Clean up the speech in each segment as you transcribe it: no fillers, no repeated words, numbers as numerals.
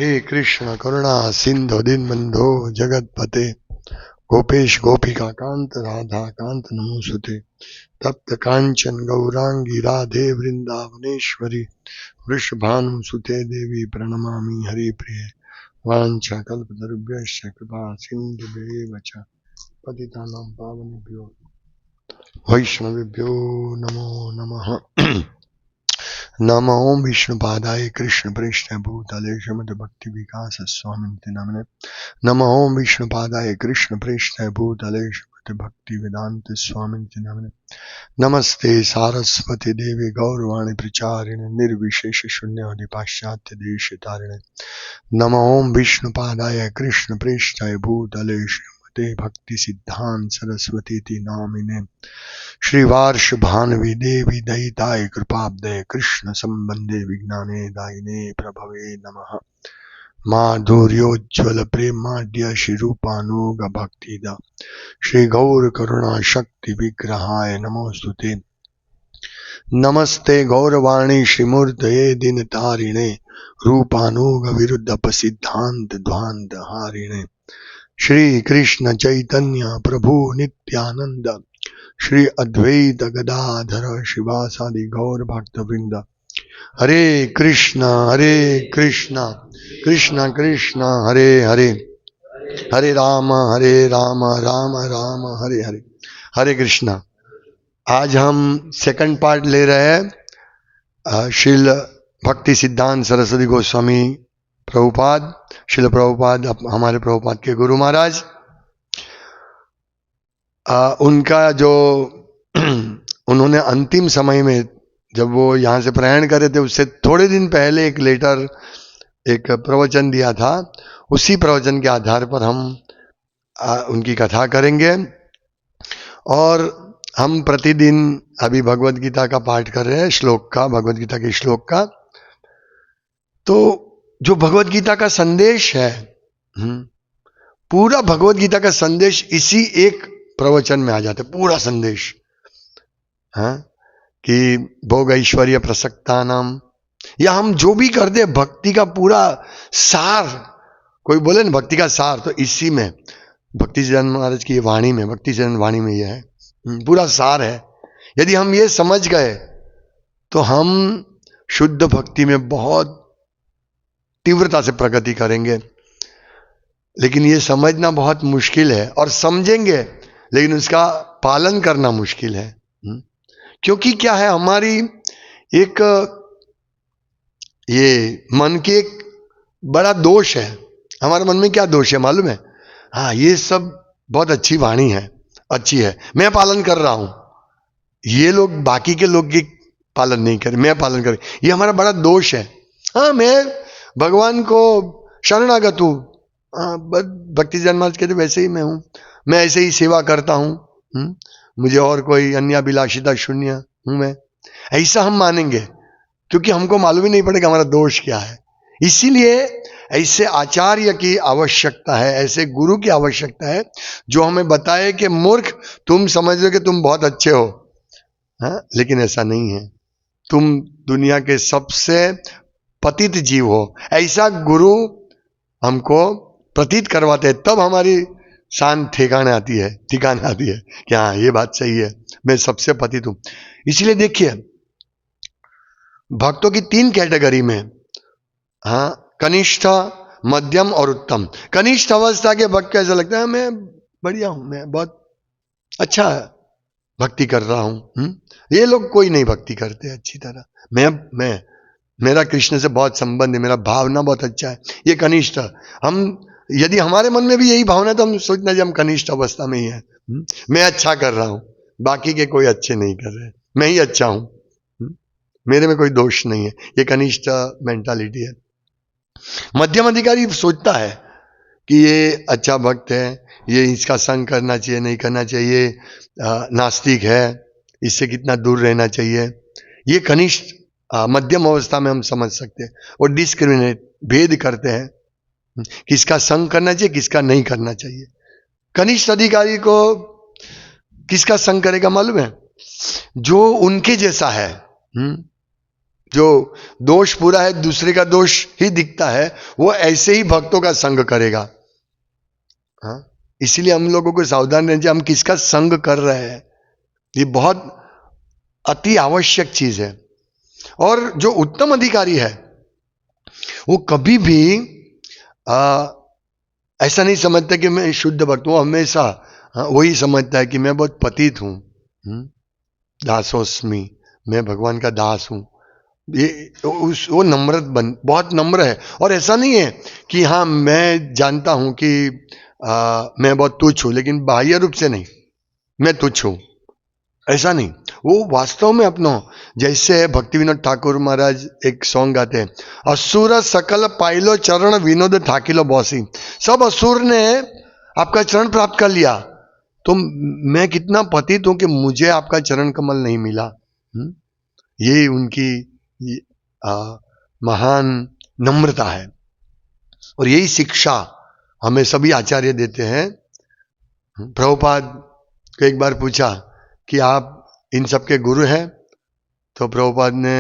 हे कृष्ण करुणा सिंधु दीनबंधो जगतपते गोपेश गोपिका कांत राधा कांत नमोस्तुते तप्त कांचन गौरांगी राधे वृंदावनेश्वरी वृषभानुसुते देवी प्रणमामि हरिप्रिये वाञ्छा कल्पतरुभ्यश्च कृपा सिन्धुभ्येव च पतितानां पावनेभ्यो वैष्णवेभ्यो नमो नमः। नमो विष्णुपादाय कृष्ण प्रेष्ठ भूतले श्रीमद् भक्ति विकास स्वामी नामिने नमो विष्णुपादाय कृष्ण प्रेष्ठ भूतले श्रीमद् भक्ति वेदांत स्वामी नामिने नमस्ते सारस्वती देवी गौरवाणी प्रचारिणे निर्विशेष शून्यवादी पाश्चात्य देश तारिणे नमो विष्णुपादाय कृष्ण प्रेष्ठाय भूतले श्रीमते भक्ति सिद्धांत सरस्वती नामिने श्रीवार्ष भानवी देवी दयिताय कृपाब्दे कृष्ण संबंधे विज्ञाने दायिने प्रभवे नमः माधुर्योज्वल प्रेमाढ्य श्रीरूपानुग भक्तिदा श्री गौर करुणा शक्ति विग्रहाय नमोस्तुते नमस्ते गौरवाणी श्रीमूर्तये दिनतारिणे रूपानुग विरुद्ध सिद्धांत ध्वांत हारिणे श्री कृष्ण चैतन्य प्रभु नित्यानंद श्री अद्वैत गदाधर शिवासादि गौर भक्त वृंद हरे कृष्ण कृष्ण कृष्ण हरे हरे हरे राम राम राम हरे हरे हरे कृष्णा। आज हम सेकंड पार्ट ले रहे हैं श्रील भक्ति सिद्धांत सरस्वती गोस्वामी प्रभुपाद श्रील प्रभुपाद हमारे प्रभुपाद के गुरु महाराज उनका जो उन्होंने अंतिम समय में जब वो यहाँ से प्रयाण करे थे उससे थोड़े दिन पहले एक लेटर एक प्रवचन दिया था। उसी प्रवचन के आधार पर हम उनकी कथा करेंगे और हम प्रतिदिन अभी भगवत गीता का पाठ कर रहे हैं श्लोक का, भगवत गीता के श्लोक का। तो जो भगवत गीता का संदेश है पूरा भगवत गीता का संदेश इसी एक प्रवचन में आ जाता है, पूरा संदेश। हाँ कि भोग ऐश्वर्य प्रसक्ता नाम या हम जो भी करते हैं भक्ति का पूरा सार, कोई बोले ना भक्ति का सार, तो इसी में भक्ति सिद्धांत महाराज की वाणी में, भक्ति सिद्धांत वाणी में यह है पूरा सार है। यदि हम ये समझ गए तो हम शुद्ध भक्ति में बहुत तीव्रता से प्रगति करेंगे। लेकिन ये समझना बहुत मुश्किल है और समझेंगे लेकिन उसका पालन करना मुश्किल है। क्योंकि क्या है, हमारी एक ये मन के एक बड़ा दोष है। हमारे मन में क्या दोष है मालूम है? हाँ, ये सब बहुत अच्छी वाणी है, अच्छी है, मैं पालन कर रहा हूं, ये लोग बाकी के लोग की पालन नहीं करें, मैं पालन करें, ये हमारा बड़ा दोष है। हाँ, मैं भगवान को शरणागत हूं, भक्ति सिद्धांत महाराज कहते वैसे ही मैं हूं, मैं ऐसे ही सेवा करता हूं, मुझे और कोई अन्य अभिलाषिता शून्य हूं मैं, ऐसा हम मानेंगे क्योंकि हमको मालूम ही नहीं पड़ेगा हमारा दोष क्या है। इसीलिए ऐसे आचार्य की आवश्यकता है, ऐसे गुरु की आवश्यकता है जो हमें बताए कि मूर्ख तुम समझ लो कि तुम बहुत अच्छे हो, हाँ, लेकिन ऐसा नहीं है, तुम दुनिया के सबसे पतित जीव हो। ऐसा गुरु हमको प्रतीत करवाते हैं, तब हमारी शान ठिकाने आती है कि हाँ ये बात सही है, मैं सबसे पतित हूं। इसलिए देखिए भक्तों की 3 कैटेगरी में, हाँ, कनिष्ठ, मध्यम और उत्तम। कनिष्ठ अवस्था के भक्त ऐसा लगता है मैं बढ़िया हूं, मैं बहुत अच्छा भक्ति कर रहा हूं, ये लोग कोई नहीं भक्ति करते अच्छी तरह, मैं मेरा कृष्ण से बहुत संबंध है, मेरा भावना बहुत अच्छा है, ये कनिष्ठ। हम यदि हमारे मन में भी यही भावना तो हम सोचना कि हम कनिष्ठ अवस्था में ही है, मैं अच्छा कर रहा हूं, बाकी के कोई अच्छे नहीं कर रहे, मैं ही अच्छा हूं, मेरे में कोई दोष नहीं है, ये कनिष्ठ मेंटालिटी है। मध्यम अधिकारी सोचता है कि ये अच्छा भक्त है, ये इसका संग करना चाहिए नहीं करना चाहिए, नास्तिक है, इससे कितना दूर रहना चाहिए। ये कनिष्ठ मध्यम अवस्था में हम समझ सकते हैं। वो डिस्क्रिमिनेट, भेद करते हैं, किसका संग करना चाहिए किसका नहीं करना चाहिए। कनिष्ठ अधिकारी को किसका संग करेगा मालूम है? जो उनके जैसा है, जो दोष पूरा है, दूसरे का दोष ही दिखता है, वो ऐसे ही भक्तों का संग करेगा। हाँ, इसीलिए हम लोगों को सावधान रहना चाहिए, हम किसका संग कर रहे हैं, ये बहुत अति आवश्यक चीज है। और जो उत्तम अधिकारी है वो कभी भी ऐसा नहीं समझता कि मैं शुद्ध भक्त हूं, हमेशा वही समझता है कि मैं बहुत पतित हूं, दासोस्मि, मैं भगवान का दास हूं। ये वो बहुत नम्र है। और ऐसा नहीं है कि हाँ मैं जानता हूं कि मैं बहुत तुच्छ हूं, लेकिन बाह्य रूप से नहीं मैं तुच्छ हूं, ऐसा नहीं। वो वास्तव में अपना, जैसे भक्ति विनोद ठाकुर महाराज एक सॉन्ग गाते हैं, असुर सकल पाइलो चरण विनोद ठाकिलो बॉसी। सब असुर ने आपका चरण प्राप्त कर लिया, तो मैं कितना पतित हूं कि मुझे आपका चरण कमल नहीं मिला। ये उनकी महान नम्रता है। और यही शिक्षा हमें सभी आचार्य देते हैं। प्रभुपाद को एक बार पूछा कि आप इन सबके गुरु हैं, तो प्रभुपाद ने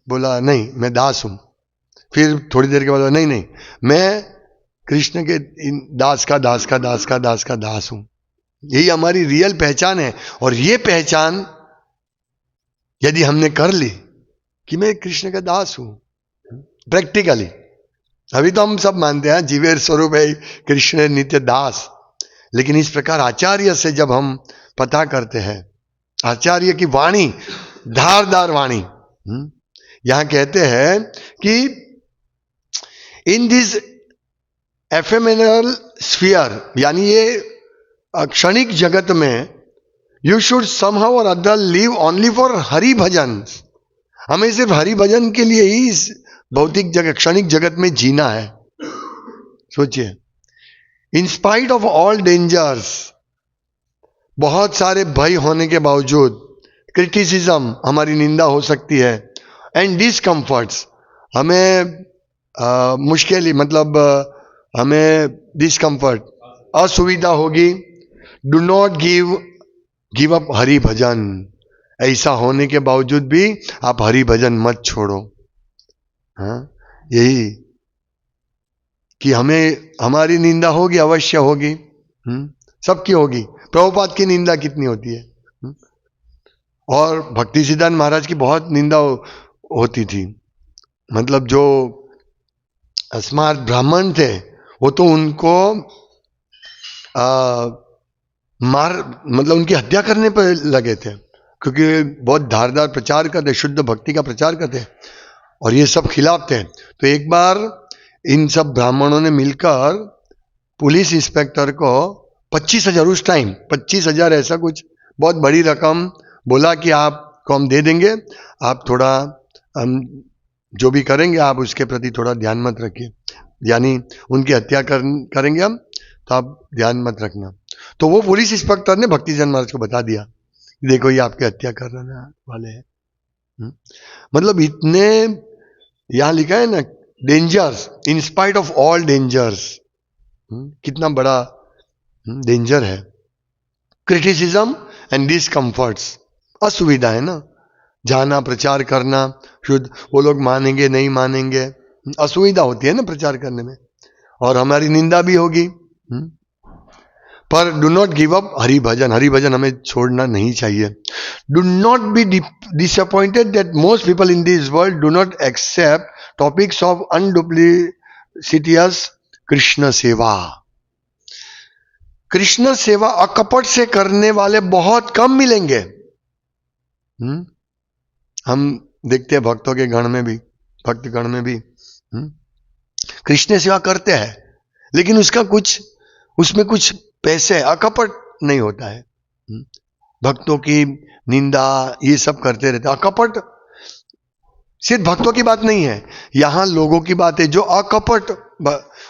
बोला नहीं मैं दास हूं। फिर थोड़ी देर के बाद नहीं नहीं मैं कृष्ण के दास का दास का दास का दास का दास हूं। यही हमारी रियल पहचान है। और ये पहचान यदि हमने कर ली कि मैं कृष्ण का दास हूं प्रैक्टिकली, अभी तो हम सब मानते हैं जीवेर स्वरूप है कृष्ण नित्य दास, लेकिन इस प्रकार आचार्य से जब हम पता करते हैं, आचार्य की वाणी धारदार वाणी, यहां कहते हैं कि इन दिस एफेमेरल स्फीयर, यानी ये क्षणिक जगत में, you should somehow or other live only for Hari भजन। हमें सिर्फ हरि भजन के लिए ही इस भौतिक जगत क्षणिक जगत में जीना है। सोचिए, in spite of all dangers, बहुत सारे भय होने के बावजूद, क्रिटिसिज्म हमारी निंदा हो सकती है, एंड डिसकंफर्ट्स हमें मुश्किल मतलब हमें डिसकंफर्ट असुविधा होगी, do not give up Hari bhajan. ऐसा होने के बावजूद भी आप हरि भजन मत छोड़ो। हाँ, यही कि हमें हमारी निंदा होगी, अवश्य होगी, सबकी होगी। प्रभुपाद की निंदा कितनी होती है, और भक्ति सिद्धांत महाराज की बहुत निंदा होती थी। मतलब जो स्मार्ट ब्राह्मण थे वो तो उनको मतलब उनकी हत्या करने पर लगे थे, क्योंकि बहुत धारदार प्रचार करते, शुद्ध भक्ति का प्रचार करते, और ये सब खिलाफ थे। तो एक बार इन सब ब्राह्मणों ने मिलकर पुलिस इंस्पेक्टर को 25,000, उस टाइम 25,000 ऐसा कुछ बहुत बड़ी रकम बोला कि आपको हम दे देंगे, आप थोड़ा हम जो भी करेंगे आप उसके प्रति थोड़ा ध्यान मत रखिए, यानी उनकी हत्या करेंगे हम, तो आप ध्यान मत रखना। तो वो पुलिस इंस्पेक्टर ने भक्ति सिद्धांत महाराज को बता दिया, देखो ये आपकी हत्या करने वाले हैं। मतलब इतने, यहां लिखा है ना, dangers, in spite of all dangers, कितना बड़ा डेंजर है। क्रिटिसिज्म एंड डिसकंफर्ट्स, असुविधा है ना, जाना प्रचार करना शुद्ध, वो लोग मानेंगे नहीं मानेंगे, असुविधा होती है ना प्रचार करने में, और हमारी निंदा भी होगी। पर do not give up Hari bhajan, Hari भजन हमें छोड़ना नहीं चाहिए। Do not be disappointed that most people in this world do not accept topics of unduplicitous Krishna seva. Krishna सेवा अकपट से करने वाले बहुत कम मिलेंगे। हम देखते हैं भक्तों के गण में भी, भक्त गण में भी कृष्ण सेवा करते हैं, लेकिन उसका कुछ, उसमें कुछ पैसे, अकपट नहीं होता है। भक्तों की निंदा ये सब करते रहते। अकपट सिर्फ भक्तों की बात नहीं है, यहां लोगों की बात है जो अकपट,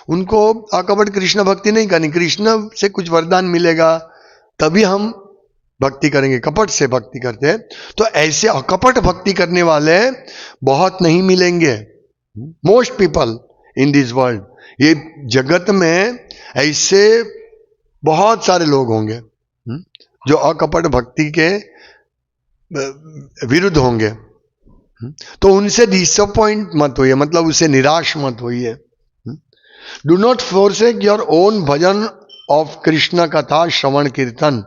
उनको अकपट कृष्ण भक्ति नहीं करनी, कृष्ण से कुछ वरदान मिलेगा तभी हम भक्ति करेंगे, कपट से भक्ति करते हैं। तो ऐसे अकपट भक्ति करने वाले बहुत नहीं मिलेंगे, most people in this world. ये जगत में ऐसे बहुत सारे लोग होंगे जो अकपट भक्ति के विरुद्ध होंगे, तो उनसे डिसअपॉइंट मत होइए, मतलब उससे निराश मत होइए। Do not forsake your own bhajan of Krishna कथा श्रवण कीर्तन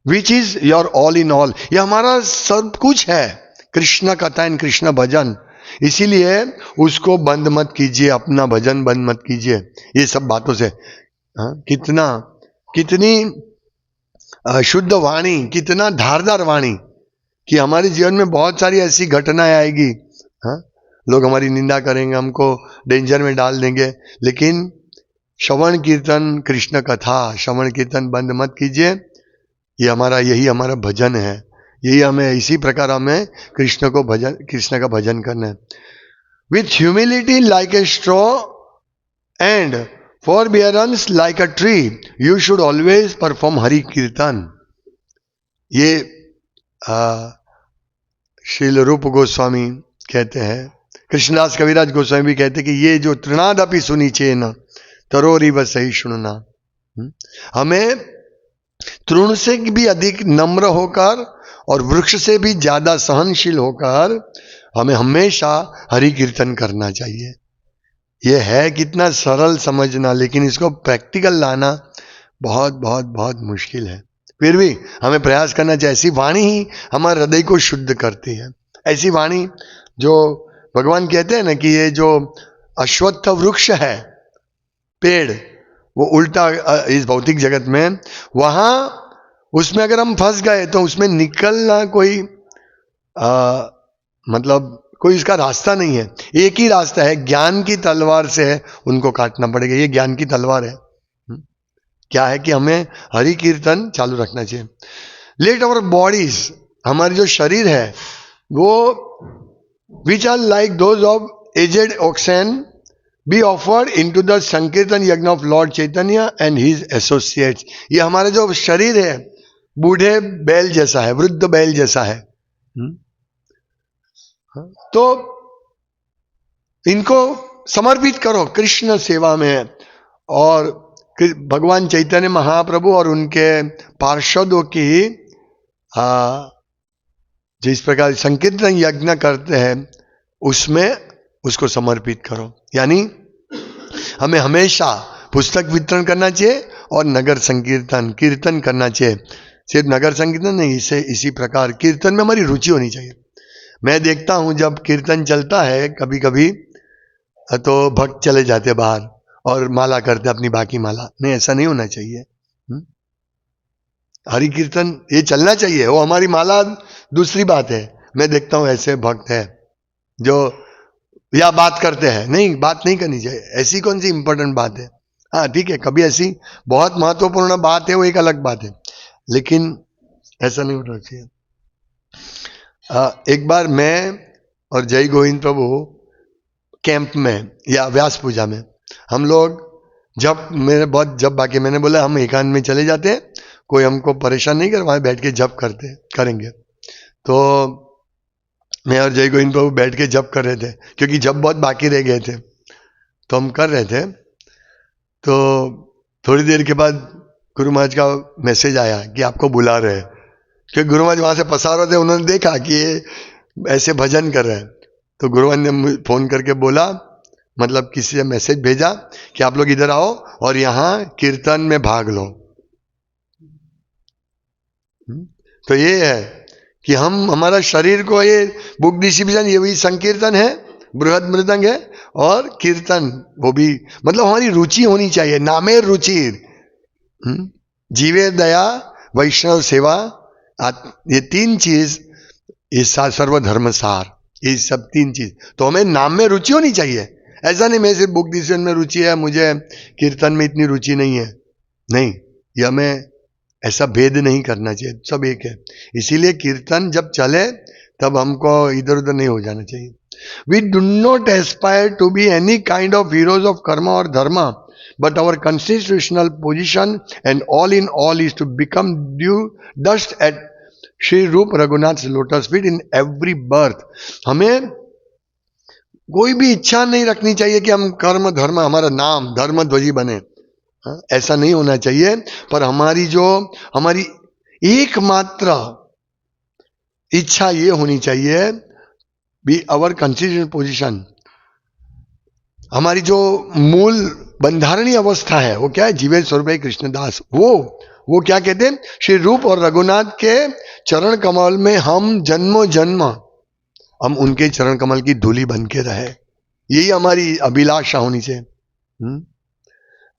which is your all in all. ये हमारा सब कुछ है, कृष्ण कथा एंड कृष्ण भजन। इसीलिए उसको बंद मत कीजिए, अपना भजन बंद मत कीजिए ये सब बातों से। कितना कितनी शुद्ध वाणी, कितना धारदार वाणी कि हमारे जीवन में बहुत सारी ऐसी घटनाएं आएगी। हाँ, लोग हमारी निंदा करेंगे, हमको डेंजर में डाल देंगे, लेकिन श्रवण कीर्तन कृष्ण कथा श्रवण कीर्तन बंद मत कीजिए। ये हमारा, यही हमारा भजन है, यही हमें, इसी प्रकार हमें कृष्ण का भजन करना है। With humility like a straw and forbearance like a tree you should always perform Hari कीर्तन। ये श्रील रूप गोस्वामी कहते हैं, कृष्णदास कविराज गोस्वामी भी कहते हैं कि ये जो तृणादपि सुनीचे न तरोरी व सही सुनना। हमें तृण से भी अधिक नम्र होकर और वृक्ष से भी ज्यादा सहनशील होकर हमें हमेशा हरि कीर्तन करना चाहिए। यह है कितना सरल समझना, लेकिन इसको प्रैक्टिकल लाना बहुत बहुत बहुत मुश्किल है। फिर भी हमें प्रयास करना चाहिए। ऐसी वाणी ही हमारे हृदय को शुद्ध करती है। ऐसी वाणी जो भगवान कहते हैं ना कि ये जो अश्वत्थ वृक्ष है, पेड़, वो उल्टा इस भौतिक जगत में, वहां उसमें अगर हम फंस गए तो उसमें निकलना कोई मतलब कोई इसका रास्ता नहीं है। एक ही रास्ता है, ज्ञान की तलवार से है उनको काटना पड़ेगा। ये ज्ञान की तलवार है। क्या है कि हमें हरि कीर्तन चालू रखना चाहिए। लेट अवर बॉडीज, हमारी जो शरीर है वो which are like those of aged oxen be offered into the sankirtan yajna of Lord Chaitanya and his associates. ये हमारा जो शरीर है बूढ़े बैल जैसा है, वृद्ध बैल जैसा है। तो इनको समर्पित करो कृष्ण सेवा में, और भगवान चैतन्य महाप्रभु और उनके पार्षदों की जिस प्रकार संकीर्तन यज्ञ करते हैं उसमें उसको समर्पित करो। यानी हमें हमेशा पुस्तक वितरण करना चाहिए और नगर संकीर्तन कीर्तन करना चाहिए। सिर्फ नगर संकीर्तन नहीं, इसी प्रकार कीर्तन में हमारी रुचि होनी चाहिए। मैं देखता हूं जब कीर्तन चलता है कभी कभी तो भक्त चले जाते बाहर और माला करते अपनी बाकी माला। नहीं, ऐसा नहीं होना चाहिए। हरि कीर्तन ये चलना चाहिए, वो हमारी माला दूसरी बात है। मैं देखता हूं ऐसे भक्त है जो या बात करते हैं। नहीं, बात नहीं करनी चाहिए। ऐसी कौन सी इंपॉर्टेंट बात है? हाँ ठीक है, कभी ऐसी बहुत महत्वपूर्ण बात है वो एक अलग बात है, लेकिन ऐसा नहीं होना चाहिए। एक बार मैं और जय गोविंद प्रभु कैंप में या व्यास पूजा में हम लोग जब बाकी मैंने बोला हम एकांत में चले जाते हैं, कोई हमको परेशान नहीं कर, वहां बैठ के जप करेंगे। तो मैं और जय गोविंद प्रभु बैठ के जप कर रहे थे, क्योंकि जप बहुत बाकी रह गए थे तो हम कर रहे थे। तो थोड़ी देर के बाद गुरु महाराज का मैसेज आया कि आपको बुला रहे हैं, क्योंकि गुरु महाराज वहां से पसार रहे थे। उन्होंने देखा कि ये ऐसे भजन कर रहे हैं, तो गुरु महाराज ने फोन करके बोला, मतलब किसी से मैसेज भेजा कि आप लोग इधर आओ और यहाँ कीर्तन में भाग लो। तो ये है कि हमारा शरीर को, ये बुक डिस्ट्रीब्यूशन ये भी संकीर्तन है, बृहद मृदंग है, और कीर्तन वो भी, मतलब हमारी रुचि होनी चाहिए। नामे रुचि, जीवे दया वैष्णव सेवा, ये तीन चीज, ये सर्वधर्म सार, ये सब तीन चीज। तो हमें नाम में रुचि होनी चाहिए। ऐसा नहीं मैं सिर्फ बुक डिस्ट्रीब्यूशन में रुचि है, मुझे कीर्तन में इतनी रुचि नहीं है। नहीं, ये हमें ऐसा भेद नहीं करना चाहिए, सब एक है। इसीलिए कीर्तन जब चले तब हमको इधर उधर नहीं हो जाना चाहिए। We do not aspire to be any kind of heroes of कर्म और धर्म, but our constitutional position and all in all is to become dust at Shri Rup Raghunath's lotus feet in every birth. हमें कोई भी इच्छा नहीं रखनी चाहिए कि हम कर्म धर्म, हमारा नाम धर्म ध्वजी बने, ऐसा नहीं होना चाहिए। पर हमारी एकमात्र इच्छा ये होनी चाहिए बी आवर कंसिस्टेंट पोजीशन, हमारी जो मूल बंधारणीय अवस्था है वो क्या है? जीवेश स्वरूप कृष्णदास। वो क्या कहते हैं? श्री रूप और रघुनाथ के चरण कमल में हम जन्मों जन्म हम उनके चरण कमल की धूली बन के रहे, यही हमारी अभिलाषा होनी चाहिए।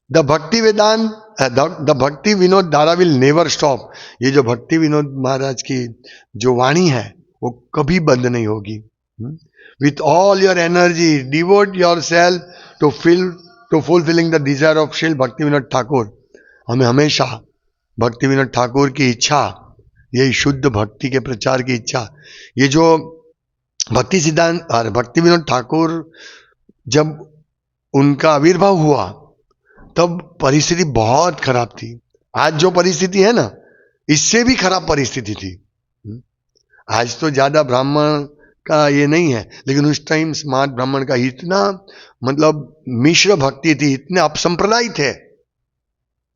द भक्ति वेदांत, द भक्ति विनोद धारा विल नेवर स्टॉप। ये जो भक्ति विनोद महाराज की जो वाणी है वो कभी बंद नहीं होगी। With all your energy devote yourself to fulfilling the desire of Shri Bhakti Vinod Thakur. हमें हमेशा भक्ति विनोद ठाकुर की इच्छा, यही शुद्ध भक्ति के प्रचार की इच्छा, ये जो भक्ति सिद्धांत भक्ति विनोद ठाकुर जब उनका आविर्भाव हुआ तब परिस्थिति बहुत खराब थी। आज जो परिस्थिति है ना, इससे भी खराब परिस्थिति थी। आज तो ज्यादा ब्राह्मण का ये नहीं है, लेकिन उस टाइम स्मार्ट ब्राह्मण का इतना मतलब मिश्र भक्ति थी, इतने अपसंप्रदाय थे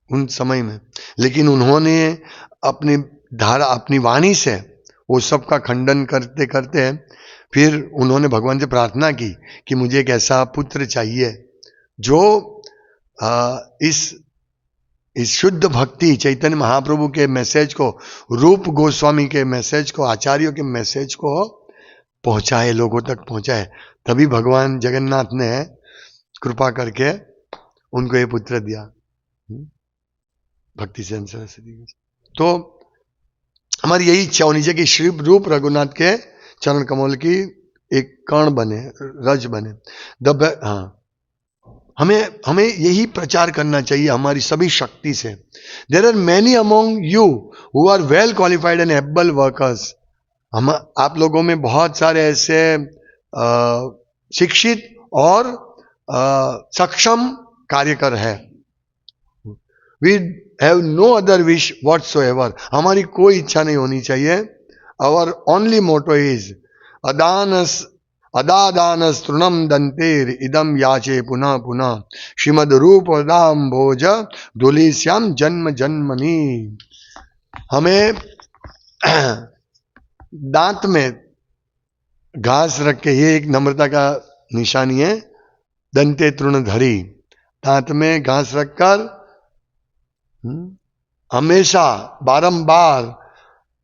उन समय में। लेकिन उन्होंने अपनी धारा, अपनी वाणी से वो सब का खंडन करते करते फिर उन्होंने भगवान से प्रार्थना की कि मुझे एक ऐसा पुत्र चाहिए जो इस शुद्ध भक्ति चैतन्य महाप्रभु के मैसेज को, रूप गोस्वामी के मैसेज को, आचार्यों के मैसेज को पहुंचाए, लोगों तक पहुंचाए। तभी भगवान जगन्नाथ ने कृपा करके उनको ये पुत्र दिया, भक्ति से सरस्वती। तो हमारी यही इच्छा होनी चाहिए कि श्री रूप रघुनाथ के चरण कमल की एक कण बने, रज बने। हमें यही प्रचार करना चाहिए हमारी सभी शक्ति से। There are many among you who are well qualified and able workers. आप लोगों में बहुत सारे ऐसे शिक्षित और सक्षम कार्यकर है। We have no other wish whatsoever. हमारी कोई इच्छा नहीं होनी चाहिए। आवर ओनली मोटो इज अदादानस तृणम दंतेर इदम याचे पुनः पुनः श्रीमद रूप दाम भोज धुलिश्याम जन्म जन्मनी। हमें दांत में घास रख के, ये एक नम्रता का निशानी है, दंते तृण धरी, दांत में घास रखकर हमेशा बारंबार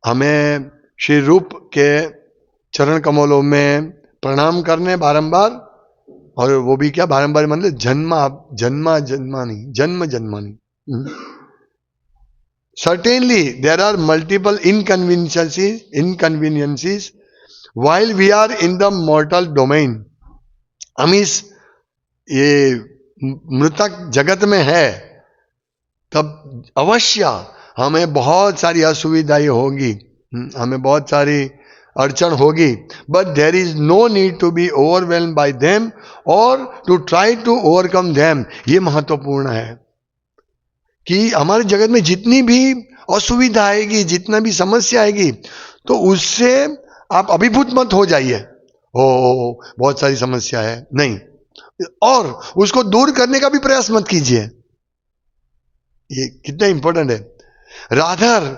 हमें श्री रूप के चरण कमलों में प्रणाम करने बारंबार। और वो भी क्या बारंबार, मतलब जन्म जन्मानी। Certainly there are multiple inconveniences while we are in the mortal domain. हम इस ये मृतक जगत में है तब अवश्य हमें बहुत सारी असुविधाएं होगी, हमें बहुत सारी अड़चन होगी। But there is no need to be overwhelm by them or to try to overcome them. ये महत्वपूर्ण है कि हमारे जगत में जितनी भी असुविधा आएगी, जितना भी समस्या आएगी, तो उससे आप अभिभूत मत हो जाइए, ओ बहुत सारी समस्या है, नहीं, और उसको दूर करने का भी प्रयास मत कीजिए। ये कितना इंपॉर्टेंट है। रादर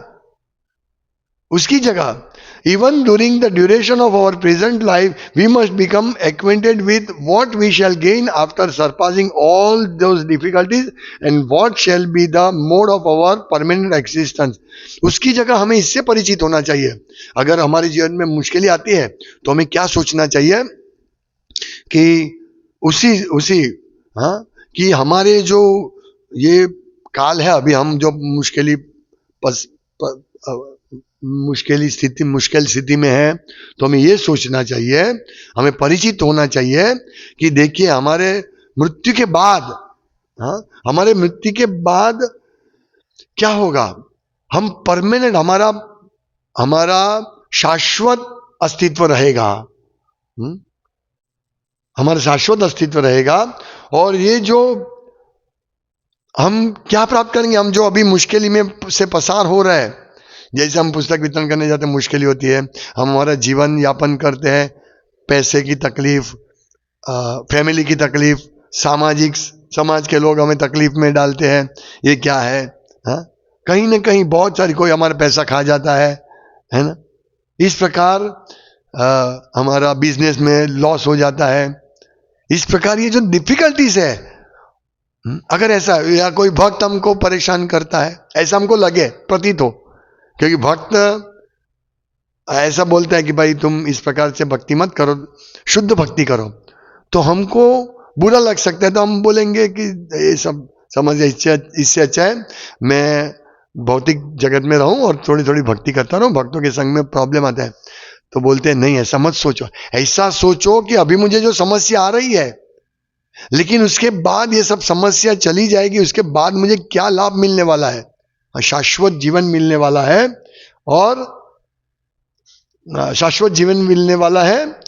उसकी जगह even during the duration of our present life we must become acquainted with what we shall gain after surpassing all those difficulties and what shall be the mode of our permanent existence. उसकी जगह हमें इससे परिचित होना चाहिए। अगर हमारे जीवन में मुश्किलें आती है तो हमें क्या सोचना चाहिए कि उसी कि हमारे जो ये काल है, अभी हम जो मुश्किल स्थिति में है, तो हमें ये सोचना चाहिए, हमें परिचित होना चाहिए कि देखिए हमारे मृत्यु के बाद, हमारे मृत्यु के बाद क्या होगा। हम परमानेंट, हमारा शाश्वत अस्तित्व रहेगा, हमारा शाश्वत अस्तित्व रहेगा। और ये जो हम क्या प्राप्त करेंगे, हम जो अभी मुश्किल में से पसार हो रहे हैं, जैसे हम पुस्तक वितरण करने जाते हैं मुश्किल होती है, हम हमारा जीवन यापन करते हैं, पैसे की तकलीफ, फैमिली की तकलीफ, समाज के लोग हमें तकलीफ में डालते हैं, ये क्या है, कहीं ना कहीं बहुत सारी, कोई हमारा पैसा खा जाता है ना। इस प्रकार हमारा बिजनेस में लॉस हो जाता है। इस प्रकार ये जो डिफिकल्टीज है, अगर ऐसा, या कोई भक्त हमको परेशान करता है, ऐसा हमको लगे, प्रतीत हो, क्योंकि भक्त ऐसा बोलता है कि भाई तुम इस प्रकार से भक्ति मत करो, शुद्ध भक्ति करो, तो हमको बुरा लग सकता है। तो हम बोलेंगे कि ये सब समझ, इससे अच्छा है मैं भौतिक जगत में रहूं और थोड़ी थोड़ी भक्ति करता रहूं, भक्तों के संग में प्रॉब्लम आता है। तो बोलते हैं नहीं, ऐसा मत सोचो, ऐसा सोचो कि अभी मुझे जो समस्या आ रही है, लेकिन उसके बाद ये सब समस्या चली जाएगी, उसके बाद मुझे क्या लाभ मिलने वाला है, शाश्वत जीवन मिलने वाला है, और शाश्वत जीवन मिलने वाला है,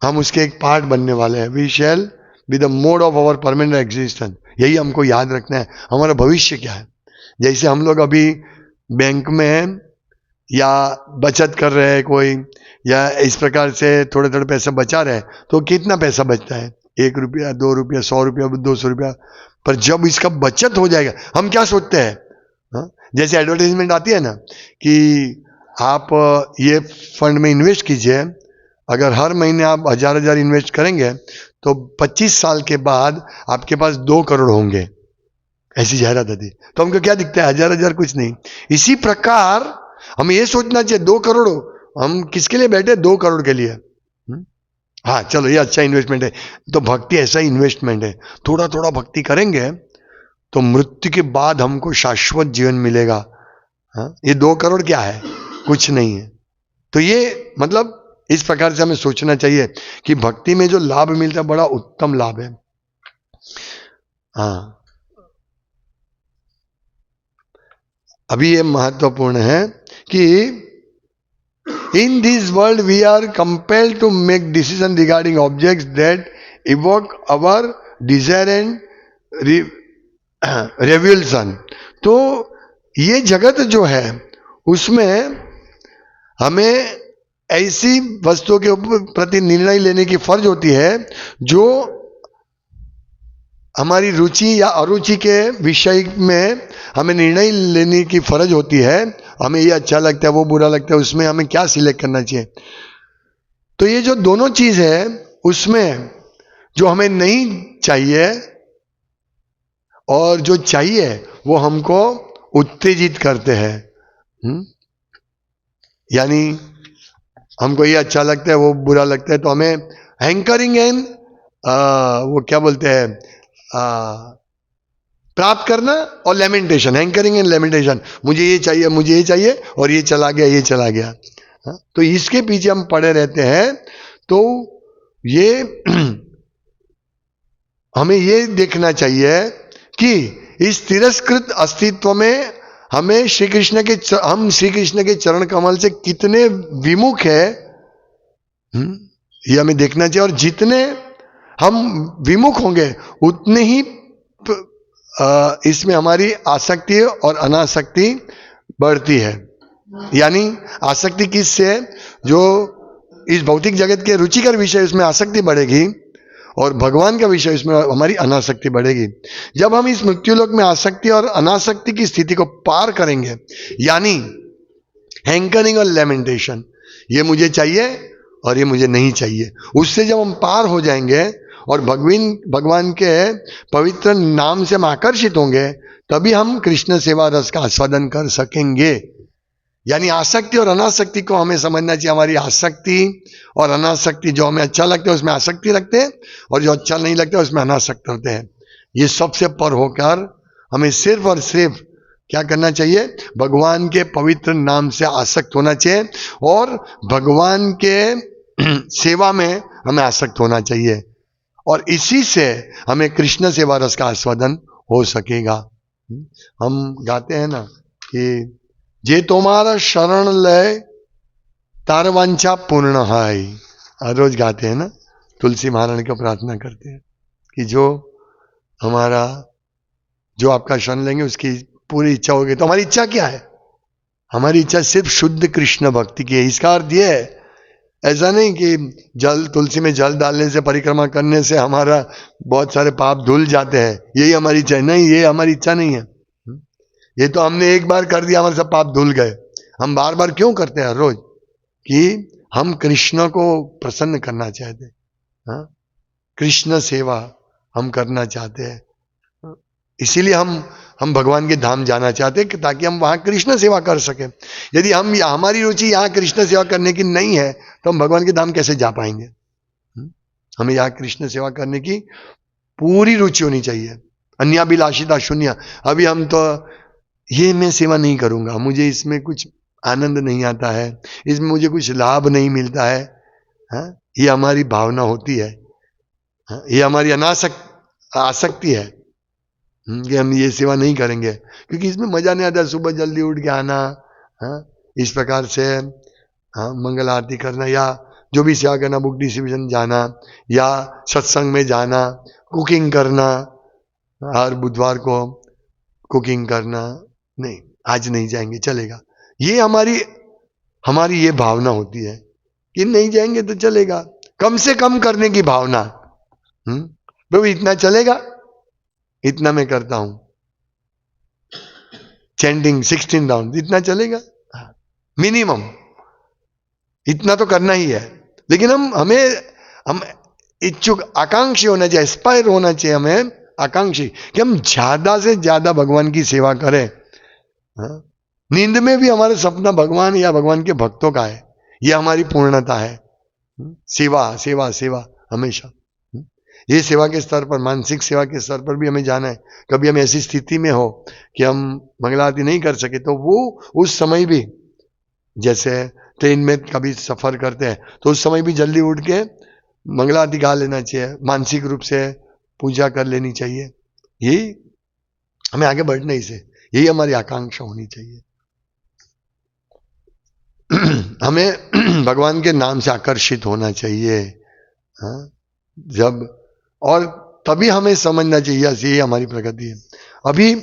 हम उसके एक पार्ट बनने वाले हैं। We shall be the mode of our permanent existence. यही हमको याद रखना है, हमारा भविष्य क्या है। जैसे हम लोग अभी बैंक में हैं, या बचत कर रहे हैं कोई, या इस प्रकार से थोड़े थोड़े पैसे बचा रहे हैं, तो कितना पैसा बचता है, 1 रुपया, 2 रुपया, 100 रुपया, 200 रुपया। पर जब इसका बचत हो जाएगा, हम क्या सोचते हैं, जैसे एडवर्टाइजमेंट आती है ना कि आप ये फंड में इन्वेस्ट कीजिए, अगर हर महीने आप 1000 इन्वेस्ट करेंगे तो 25 साल के बाद आपके पास 2 करोड़ होंगे, ऐसी जाहिरात आती। तो हमको क्या दिखता है, 1000 कुछ नहीं। इसी प्रकार हमें ये सोचना चाहिए 2 करोड़, हम किसके लिए बैठे, 2 करोड़ के लिए। हाँ चलो, ये अच्छा इन्वेस्टमेंट है। तो भक्ति ऐसा इन्वेस्टमेंट है, थोड़ा थोड़ा भक्ति करेंगे तो मृत्यु के बाद हमको शाश्वत जीवन मिलेगा। ये 2 करोड़ क्या है, कुछ नहीं है। तो ये मतलब इस प्रकार से हमें सोचना चाहिए कि भक्ति में जो लाभ मिलता है, बड़ा उत्तम लाभ है। हाँ, अभी ये महत्वपूर्ण है कि in this world we are compelled to make decision regarding objects that evoke our desire and revulsion. तो ये जगत जो है उसमें हमें ऐसी वस्तुओं के प्रति निर्णय लेने की फर्ज होती है जो हमारी रुचि या अरुचि के विषय में हमें निर्णय लेने की फर्ज होती है। हमें ये अच्छा लगता है, वो बुरा लगता है, उसमें हमें क्या सिलेक्ट करना चाहिए। तो ये जो दोनों चीज है, उसमें जो हमें नहीं चाहिए और जो चाहिए वो हमको उत्तेजित करते हैं। यानी हमको ये अच्छा लगता है, वो बुरा लगता है, तो हमें हैंकरिंग एंड वो क्या बोलते हैं, प्राप्त करना और लेमेंटेशन, हैंकरिंग एंड लेमेंटेशन, मुझे ये चाहिए, मुझे ये चाहिए, और ये चला गया, ये चला गया। तो इसके पीछे हम पड़े रहते हैं। तो ये हमें ये देखना चाहिए कि इस तिरस्कृत अस्तित्व में हमें श्री कृष्ण के चरण कमल से कितने विमुख है, ये हमें देखना चाहिए। और जितने हम विमुख होंगे उतने ही इसमें हमारी आसक्ति और अनासक्ति बढ़ती है। यानी आसक्ति किससे, जो इस भौतिक जगत के रुचिकर विषय उसमें आसक्ति बढ़ेगी, और भगवान का विषय इसमें हमारी अनासक्ति बढ़ेगी। जब हम इस मृत्युलोक में आसक्ति और अनासक्ति की स्थिति को पार करेंगे, यानी हैंकरिंग और लेमेंटेशन, ये मुझे चाहिए और ये मुझे नहीं चाहिए, उससे जब हम पार हो जाएंगे और भगवान के पवित्र नाम से हम आकर्षित होंगे, तभी हम कृष्ण सेवा रस का आस्वादन कर सकेंगे। यानी आसक्ति और अनासक्ति को हमें समझना चाहिए। हमारी आसक्ति और अनासक्ति, जो हमें अच्छा लगता है उसमें आसक्ति रखते हैं, और जो अच्छा नहीं लगता है उसमें अनासक्त होते हैं। ये सबसे पर होकर हमें सिर्फ और सिर्फ क्या करना चाहिए, भगवान के पवित्र नाम से आसक्त होना चाहिए, और भगवान के सेवा में हमें आसक्त होना चाहिए, और इसी से हमें कृष्ण सेवा रस का आस्वादन हो सकेगा। हम गाते हैं ना कि जे तुम्हारा शरण ले तार वांछा पूर्ण है, हर रोज गाते हैं ना, तुलसी महारानी को प्रार्थना करते हैं कि जो आपका शरण लेंगे उसकी पूरी इच्छा होगी। तो हमारी इच्छा क्या है, हमारी इच्छा सिर्फ शुद्ध कृष्ण भक्ति की है। इसका अर्थ यह है, ऐसा नहीं कि तुलसी में जल डालने से, परिक्रमा करने से हमारा बहुत सारे पाप धुल जाते हैं, यही हमारी इच्छा है। नहीं, ये हमारी इच्छा नहीं है। ये तो हमने एक बार कर दिया, हमारे सब पाप धुल गए। हम बार बार क्यों करते हैं हर रोज, कि हम कृष्ण को प्रसन्न करना चाहते, हाँ, कृष्ण सेवा हम करना चाहते हैं, इसीलिए हम भगवान के धाम जाना चाहते हैं ताकि हम वहां कृष्ण सेवा कर सकें। यदि हमारी रुचि यहाँ कृष्ण सेवा करने की नहीं है तो हम भगवान के धाम कैसे जा पाएंगे? हमें यहाँ कृष्ण सेवा करने की पूरी रुचि होनी चाहिए, अन्याभिलाषिता शून्य। अभी हम तो ये मैं सेवा नहीं करूंगा, मुझे इसमें कुछ आनंद नहीं आता है, इसमें मुझे कुछ लाभ नहीं मिलता है, हाँ? ये हमारी भावना होती है, हाँ? ये हमारी आसक्ति है कि हम ये सेवा नहीं करेंगे क्योंकि इसमें मजा नहीं आता। सुबह जल्दी उठ के आना, हाँ? इस प्रकार से, हाँ, मंगल आरती करना या जो भी सेवा करना, बुक डिस्ट्रीब्यूशन जाना या सत्संग में जाना, कुकिंग करना, हर बुधवार को कुकिंग करना, नहीं आज नहीं जाएंगे चलेगा, ये हमारी ये भावना होती है कि नहीं जाएंगे तो चलेगा, कम से कम करने की भावना। प्रभु इतना चलेगा, इतना मैं करता हूं, चैंटिंग 16 राउंड इतना चलेगा, मिनिमम इतना तो करना ही है। लेकिन हम इच्छुक आकांक्षी होना चाहिए, एस्पायर होना चाहिए हमें, आकांक्षी कि हम ज्यादा से ज्यादा भगवान की सेवा करें। हाँ? नींद में भी हमारा सपना भगवान या भगवान के भक्तों का है, यह हमारी पूर्णता है। सेवा सेवा सेवा हमेशा, ये सेवा के स्तर पर, मानसिक सेवा के स्तर पर भी हमें जाना है। कभी हम ऐसी स्थिति में हो कि हम मंगलारती नहीं कर सके तो वो उस समय भी, जैसे ट्रेन में कभी सफर करते हैं तो उस समय भी जल्दी उठ के मंगलारती गा लेना चाहिए, मानसिक रूप से पूजा कर लेनी चाहिए। यही हमें आगे बढ़ना ही से, यही हमारी आकांक्षा होनी चाहिए। हमें भगवान के नाम से आकर्षित होना चाहिए, हाँ? जब और तभी हमें समझना चाहिए ये हमारी प्रगति है। अभी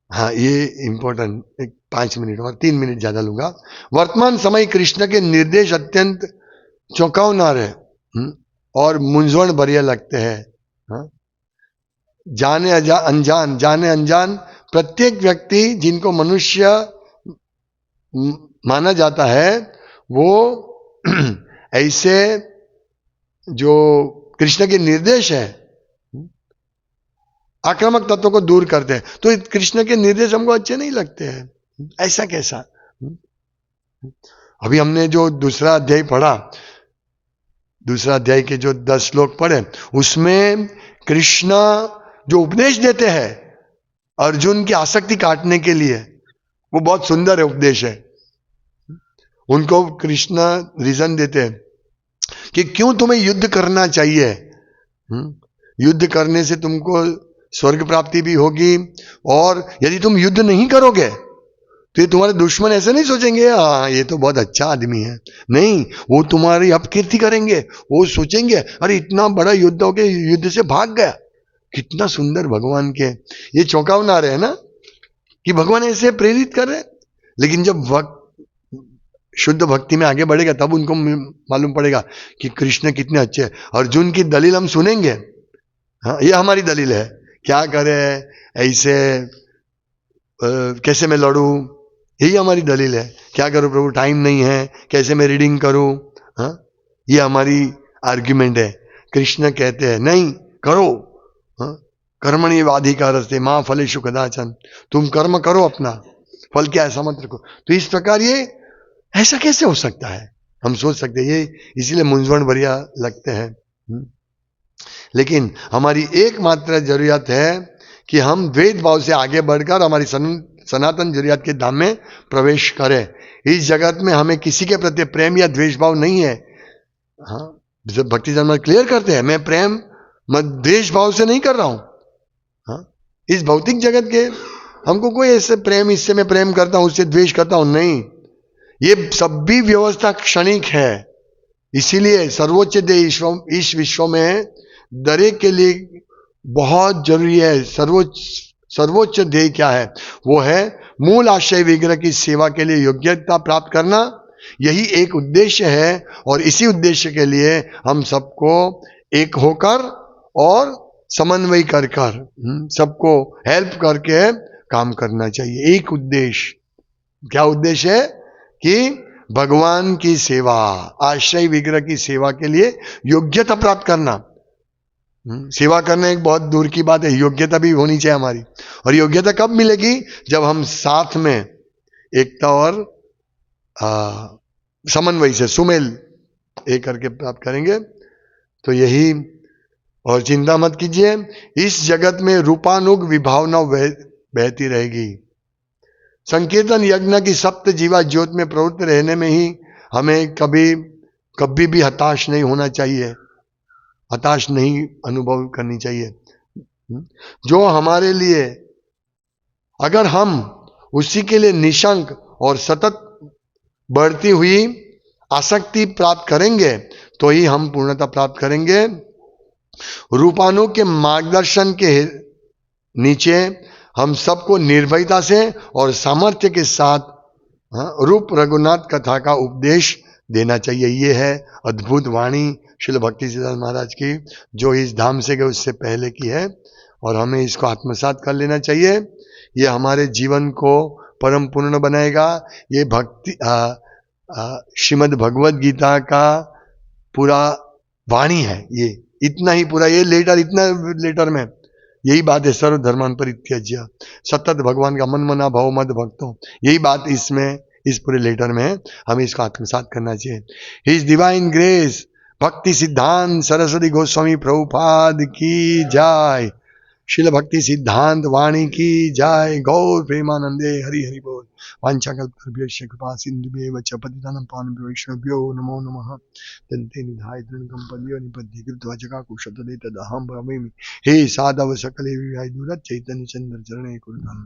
हाँ, ये इंपॉर्टेंट, 5 मिनट और 3 मिनट ज्यादा लूंगा। वर्तमान समय कृष्ण के निर्देश अत्यंत चौंकावनार है और मूंझवण भरे लगते हैं, हाँ? जाने अनजान, जाने अनजान प्रत्येक व्यक्ति जिनको मनुष्य माना जाता है वो ऐसे जो कृष्ण के निर्देश है आक्रामक तत्वों को दूर करते हैं। तो कृष्ण के निर्देश हमको अच्छे नहीं लगते हैं, ऐसा कैसा? अभी हमने जो दूसरा अध्याय पढ़ा, दूसरा अध्याय के जो 10 श्लोक पढ़े, उसमें कृष्ण जो उपदेश देते हैं अर्जुन की आसक्ति काटने के लिए, वो बहुत सुंदर है उपदेश है। उनको कृष्ण रीजन देते हैं कि क्यों तुम्हें युद्ध करना चाहिए, युद्ध करने से तुमको स्वर्ग प्राप्ति भी होगी, और यदि तुम युद्ध नहीं करोगे तो ये तुम्हारे दुश्मन ऐसे नहीं सोचेंगे हाँ ये तो बहुत अच्छा आदमी है, नहीं, वो तुम्हारी अपकीर्ति करेंगे, वो सोचेंगे अरे इतना बड़ा युद्ध हो गया, युद्ध से भाग गया, कितना सुंदर भगवान के ये चौंकावना रहे ना कि भगवान ऐसे प्रेरित कर रहे। लेकिन जब वक्त शुद्ध भक्ति में आगे बढ़ेगा तब उनको मालूम पड़ेगा कि कृष्ण कितने अच्छे हैं। अर्जुन की दलील हम सुनेंगे, हाँ ये हमारी दलील है, क्या करे ऐसे, कैसे मैं लड़ूं, यही हमारी दलील है। क्या करूं प्रभु, टाइम नहीं है, कैसे मैं रीडिंग करूं, हाँ ये हमारी आर्ग्यूमेंट है। कृष्ण कहते हैं नहीं करो, हाँ कर्मणि वाधिकारस्ते मां फलेषु कदाचन, तुम कर्म करो अपना, फल क्या ऐसा मत रखो। तो इस प्रकार ये ऐसा कैसे हो सकता है, हम सोच सकते हैं, ये इसीलिए मूंझवण भरिया लगते हैं। लेकिन हमारी एकमात्र जरूरत है कि हम द्वैत भाव से आगे बढ़कर हमारी सनातन जरूरत के धाम में प्रवेश करें। इस जगत में हमें किसी के प्रति प्रेम या द्वेष भाव नहीं है। हाँ भक्ति जन्म क्लियर करते हैं, मैं प्रेम द्वेष भाव से नहीं कर रहा हूं। हाँ इस भौतिक जगत के हमको कोई ऐसे प्रेम, इससे मैं प्रेम करता हूं उससे द्वेष करता हूं, नहीं, ये सब भी व्यवस्था क्षणिक है। इसीलिए सर्वोच्च ध्येय इस विश्व में दरेक के लिए बहुत जरूरी है। सर्वोच्च ध्येय क्या है, वो है मूल आशय विग्रह की सेवा के लिए योग्यता प्राप्त करना, यही एक उद्देश्य है। और इसी उद्देश्य के लिए हम सबको एक होकर और समन्वय कर सबको हेल्प करके काम करना चाहिए। एक उद्देश्य, क्या उद्देश्य है कि भगवान की सेवा, आश्रय विग्रह की सेवा के लिए योग्यता प्राप्त करना। सेवा करना एक बहुत दूर की बात है, योग्यता भी होनी चाहिए हमारी। और योग्यता कब मिलेगी? जब हम साथ में एकता और समन्वय से, सुमेल एक करके प्राप्त करेंगे। तो यही, और चिंता मत कीजिए, इस जगत में रूपानुग विभावना बहती रहेगी। संकीर्तन यज्ञ की सप्त जीवा ज्योत में प्रवृत्त रहने में ही हमें कभी भी हताश नहीं होना चाहिए, हताश नहीं अनुभव करनी चाहिए। जो हमारे लिए, अगर हम उसी के लिए निशंक और सतत बढ़ती हुई आसक्ति प्राप्त करेंगे तो ही हम पूर्णता प्राप्त करेंगे। रूपानु के मार्गदर्शन के नीचे हम सबको निर्भयता से और सामर्थ्य के साथ रूप रघुनाथ कथा का उपदेश देना चाहिए। ये है अद्भुत वाणी श्रील भक्ति सिद्धांत महाराज की, जो इस धाम से गए उससे पहले की है, और हमें इसको आत्मसात कर लेना चाहिए। ये हमारे जीवन को परम पूर्ण बनाएगा। ये भक्ति श्रीमद् भगवद गीता का पूरा वाणी है, ये इतना ही पूरा, ये लेटर, इतना लेटर में यही बात है, सर्व धर्मान परित्यज्य सतत भगवान का मन मना भाव मद भक्तों, यही बात इसमें, इस पूरे लेटर में है। हमें इसको आत्मसात करना चाहिए। हिज डिवाइन ग्रेस भक्ति सिद्धांत सरस्वती गोस्वामी प्रभुपाद की जय। शिल भक्ति सिद्धांत वाणी की जय। गौर प्रेमानंदे हरि हरि बोल। वांछाकल्पतरुभ्यश्च कृपा सिन्धुभ्येव च पतितानां पावनेभ्यो वैष्णवेभ्यो नमो नमः। दन्ते निधाय दृढं पद्यो निपद्यकृत्वा जगाकुशतदे तदहं भ्रमेमि। हे साधव सकले विहाय दूरत् चैतन्य चंद्र चरणे कुरुतां